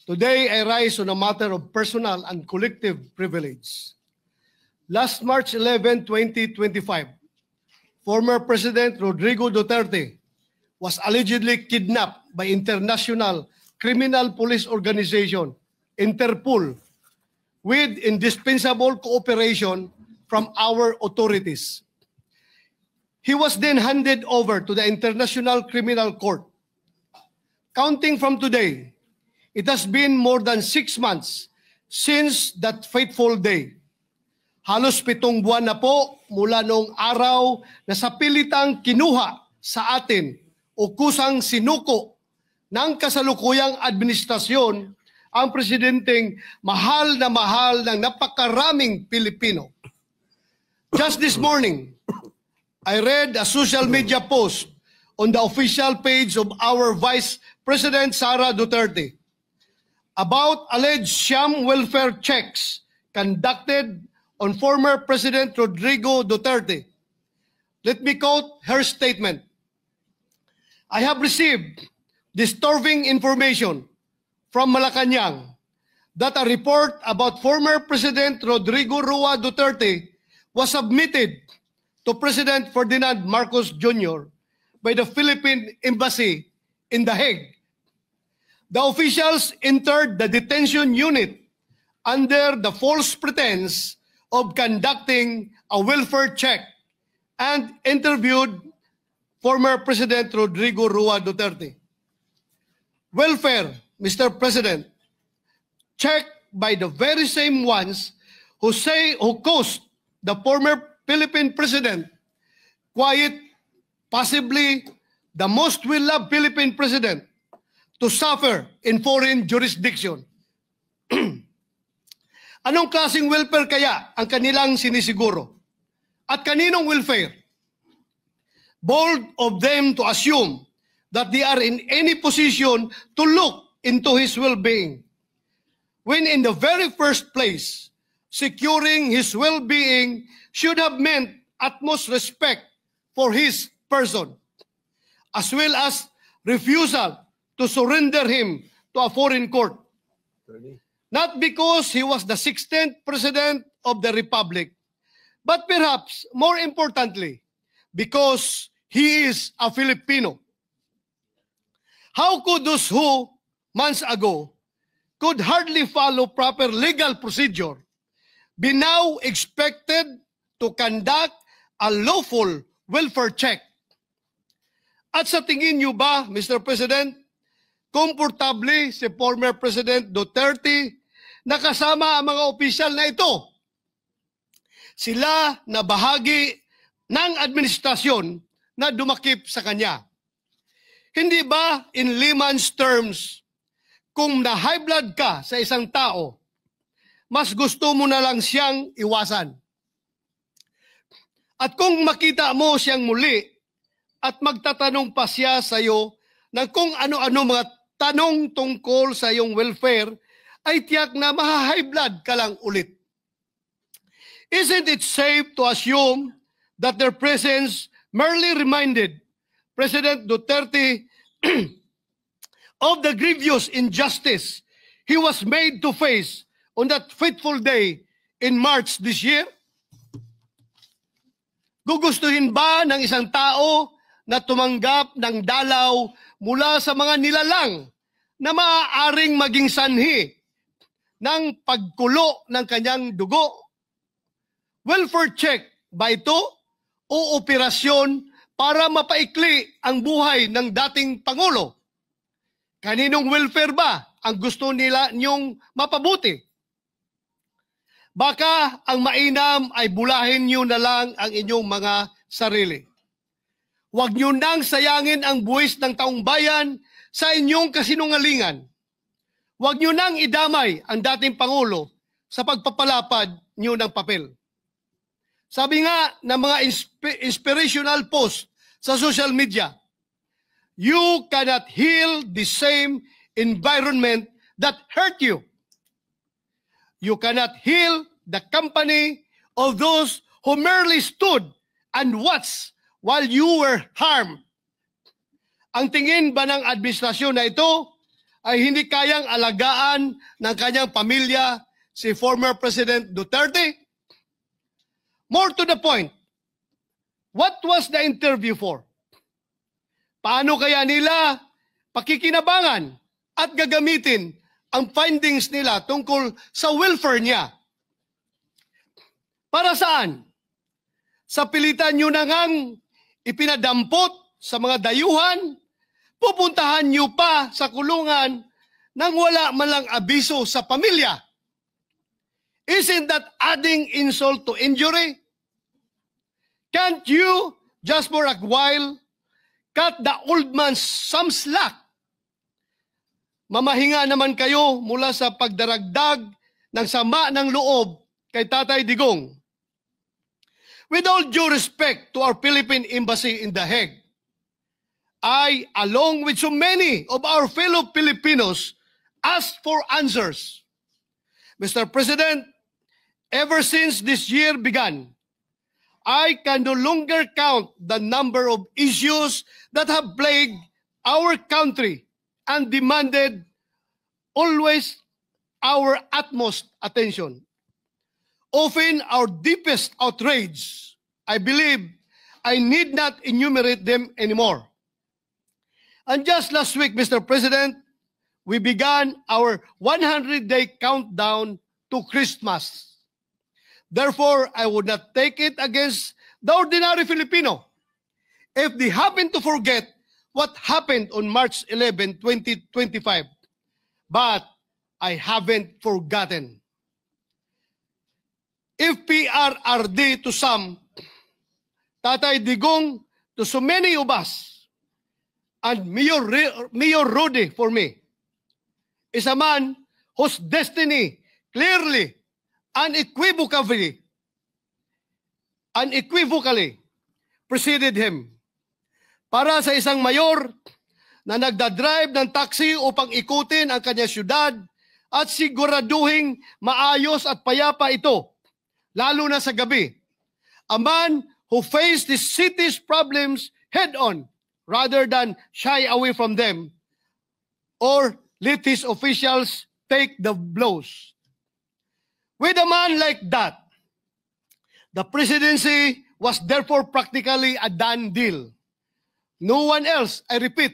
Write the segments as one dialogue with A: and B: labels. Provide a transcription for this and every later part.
A: Today, I rise on a matter of personal and collective privilege. Last March 11, 2025, former President Rodrigo Duterte was allegedly kidnapped by International Criminal Police Organization, Interpol, with indispensable cooperation from our authorities. He was then handed over to the International Criminal Court. Counting from today, it has been more than 6 months since that fateful day. Halos 7 buwan na po mula noong araw na sa pilitang kinuha sa atin o kusang sinuko ng kasalukuyang administrasyon ang presidenteng mahal ng napakaraming Pilipino. Just this morning, I read a social media post on the official page of our Vice President Sara Duterte about alleged sham welfare checks conducted on former President Rodrigo Duterte. Let me quote her statement. I have received disturbing information from Malacanang that a report about former President Rodrigo Roa Duterte was submitted to President Ferdinand Marcos Jr. by the Philippine Embassy in The Hague. The officials entered the detention unit under the false pretense of conducting a welfare check and interviewed former President Rodrigo Roa Duterte. Welfare, Mr. President, checked by the very same ones who caused the former Philippine President, quiet, possibly the most well-loved Philippine President, to suffer in foreign jurisdiction. Anong klaseng welfare kaya ang kanilang sinisiguro? At kaninong welfare? Bold of them to assume that they are in any position to look into his well-being, when in the very first place, securing his well-being should have meant utmost respect for his person, as well as refusal to surrender him to a foreign court. Not because he was the 16th President of the Republic, but perhaps more importantly, because he is a Filipino. How could those who, months ago, could hardly follow proper legal procedure be now expected to conduct a lawful welfare check? At sa tingin niyo ba, Mr. President, komportable si former President Duterte na kasama ang mga opisyal na ito? Sila na bahagi ng administrasyon na dumakip sa kanya. Hindi ba in layman's terms, kung na-high blood ka sa isang tao, mas gusto mo na lang siyang iwasan? At kung makita mo siyang muli at magtatanong pa siya sa iyo ng kung ano-ano mga tanong tungkol sa iyong welfare, ay tiyak na maha-high blood ka lang ulit. Isn't it safe to assume that their presence merely reminded President Duterte of the grievous injustice he was made to face on that fateful day in March this year? Gugustuhin ba ng isang tao na tumanggap ng dalaw mula sa mga nilalang na maaaring maging sanhi ng pagkulo ng kanyang dugo? Welfare check ba ito o operasyon para mapaikli ang buhay ng dating Pangulo? Kaninong welfare ba ang gusto nila niyong mapabuti? Baka ang mainam ay bulahin niyo na lang ang inyong mga sarili. Huwag niyo nang sayangin ang buwis ng taong bayan sa inyong kasinungalingan. Huwag niyo nang idamay ang dating Pangulo sa pagpapalapad niyo ng papel. Sabi nga ng mga inspirational post sa social media, you cannot heal the same environment that hurt you. You cannot heal the company of those who merely stood and watched while you were harmed. Ang tingin ba ng administrasyon na ito ay hindi kayang alagaan ng kanyang pamilya si former President Duterte? More to the point, what was the interview for? Paano kaya nila pakikinabangan at gagamitin ang findings nila tungkol sa welfare niya? Para saan? Sa pilitan nyo na ngang ipinadampot sa mga dayuhan, pupuntahan nyo pa sa kulungan nang wala man lang abiso sa pamilya. Isn't that adding insult to injury? Can't you, just for a while, cut the old man some slack? Mamahinga naman kayo mula sa pagdaragdag ng sama ng loob kay Tatay Digong. With all due respect to our Philippine Embassy in The Hague, I, along with so many of our fellow Filipinos, ask for answers. Mr. President, ever since this year began, I can no longer count the number of issues that have plagued our country and demanded always our utmost attention. Often our deepest outrage, I believe I need not enumerate them anymore. And just last week, Mr. President, we began our 100-day countdown to Christmas. Therefore, I would not take it against the ordinary Filipino if they happen to forget what happened on March 11, 2025. But I haven't forgotten. If PRRD to some, Tatay Digong to so many of us, and Mayor Rudy for me, is a man whose destiny clearly, unequivocally preceded him. Para sa isang mayor na nagdadrive ng taxi upang ikutin ang kanyang syudad at siguraduhing maayos at payapa ito, lalo na sa gabi. A man who faced the city's problems head-on rather than shy away from them or let his officials take the blows. With a man like that, the presidency was therefore practically a done deal. No one else, I repeat,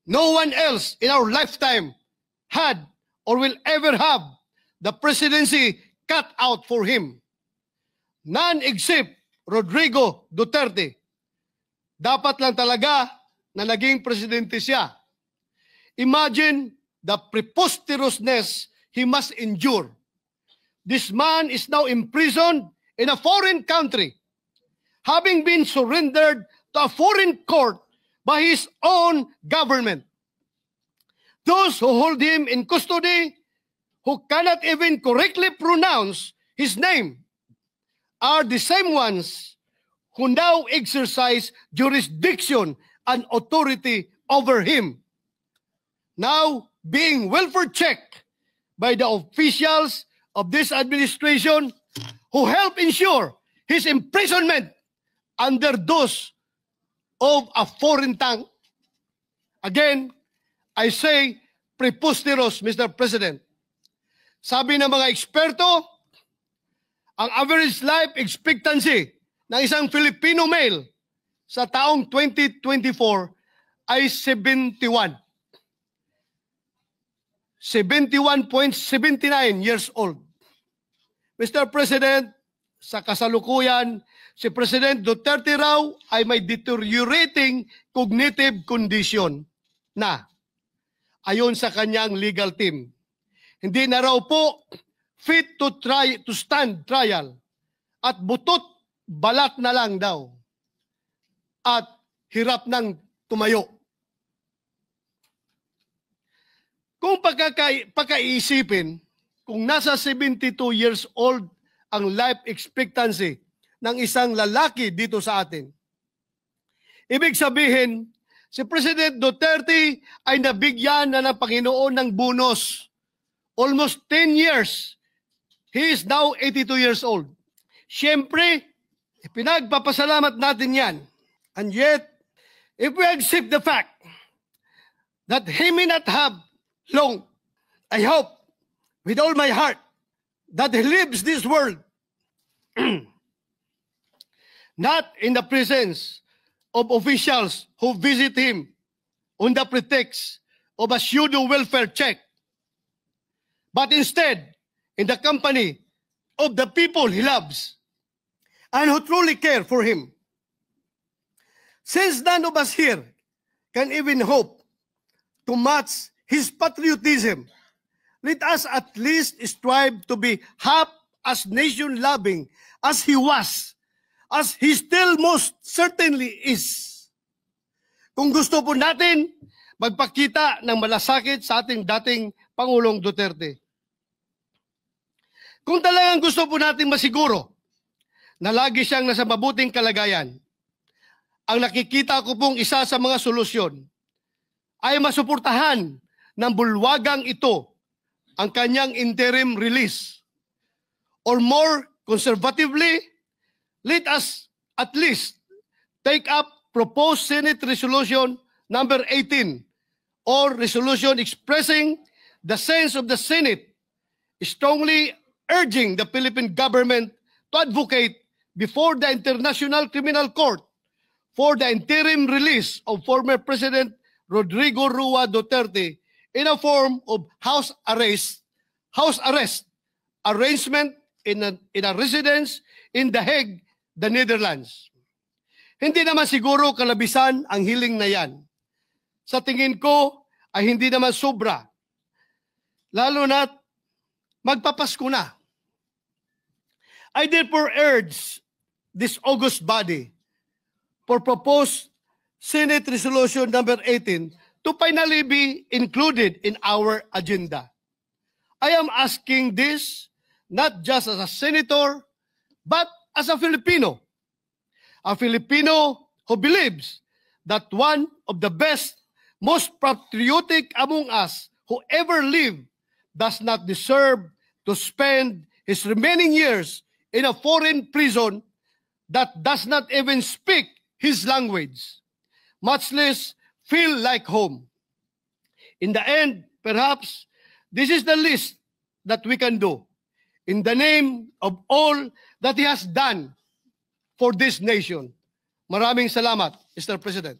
A: no one else in our lifetime had or will ever have the presidency cut out for him. None except Rodrigo Duterte. Dapat lang talaga na naging presidente siya. Imagine the preposterousness he must endure. This man is now imprisoned in a foreign country, having been surrendered to a foreign court by his own government. Those who hold him in custody, who cannot even correctly pronounce his name, are the same ones who now exercise jurisdiction and authority over him. Now being welfare checked by the officials of this administration who help ensure his imprisonment under those of a foreign tongue. Again, I say preposterous, Mr. President. Sabi ng mga eksperto, ang average life expectancy ng isang Filipino male sa taong 2024 ay 71. 71.79 years old. Mr. President, sa kasalukuyan, si President Duterte raw ay may deteriorating cognitive condition na, ayon sa kanyang legal team. Hindi na raw po fit to stand trial at butot balat na lang daw at hirap ng tumayo. Kung pagkaiisipin, kung nasa 72 years old ang life expectancy ng isang lalaki dito sa atin, ibig sabihin, si President Duterte ay nabigyan na ng Panginoon ng bonus. Almost 10 years. He is now 82 years old. Siyempre, pinagpapasalamat natin yan. And yet, if we accept the fact that he may not have long. I hope with all my heart that he leaves this world not in the presence of officials who visit him on the pretext of a pseudo welfare check, but instead in the company of the people he loves and who truly care for him. Since none of us here can even hope to match his patriotism, let us at least strive to be half as nation-loving as he was, as he still most certainly is. Kung gusto po natin magpakita ng malasakit sa ating dating Pangulong Duterte. Kung talagang gusto po natin masiguro na lagi siyang nasa mabuting kalagayan, ang nakikita ko pong isa sa mga solusyon ay masuportahan ng bulwagang ito ang kanyang interim release. Or more conservatively, let us at least take up proposed Senate Resolution number 18 or resolution expressing the sense of the Senate strongly urging the Philippine government to advocate before the International Criminal Court for the interim release of former President Rodrigo Roa Duterte in a form of house arrest arrangement in a residence in The Hague, the Netherlands. Hindi naman siguro kalabisan ang hiling na yan. Sa tingin ko ay hindi naman sobra. Lalo na't magpapasko na. I therefore urge this august body for proposed Senate Resolution number 18 to finally be included in our agenda. I am asking this not just as a senator, but as a Filipino who believes that one of the best, most patriotic among us who ever lived does not deserve to spend his remaining years in a foreign prison that does not even speak his language, much less feel like home. In the end, perhaps, this is the least that we can do in the name of all that he has done for this nation. Maraming salamat, Mr. President.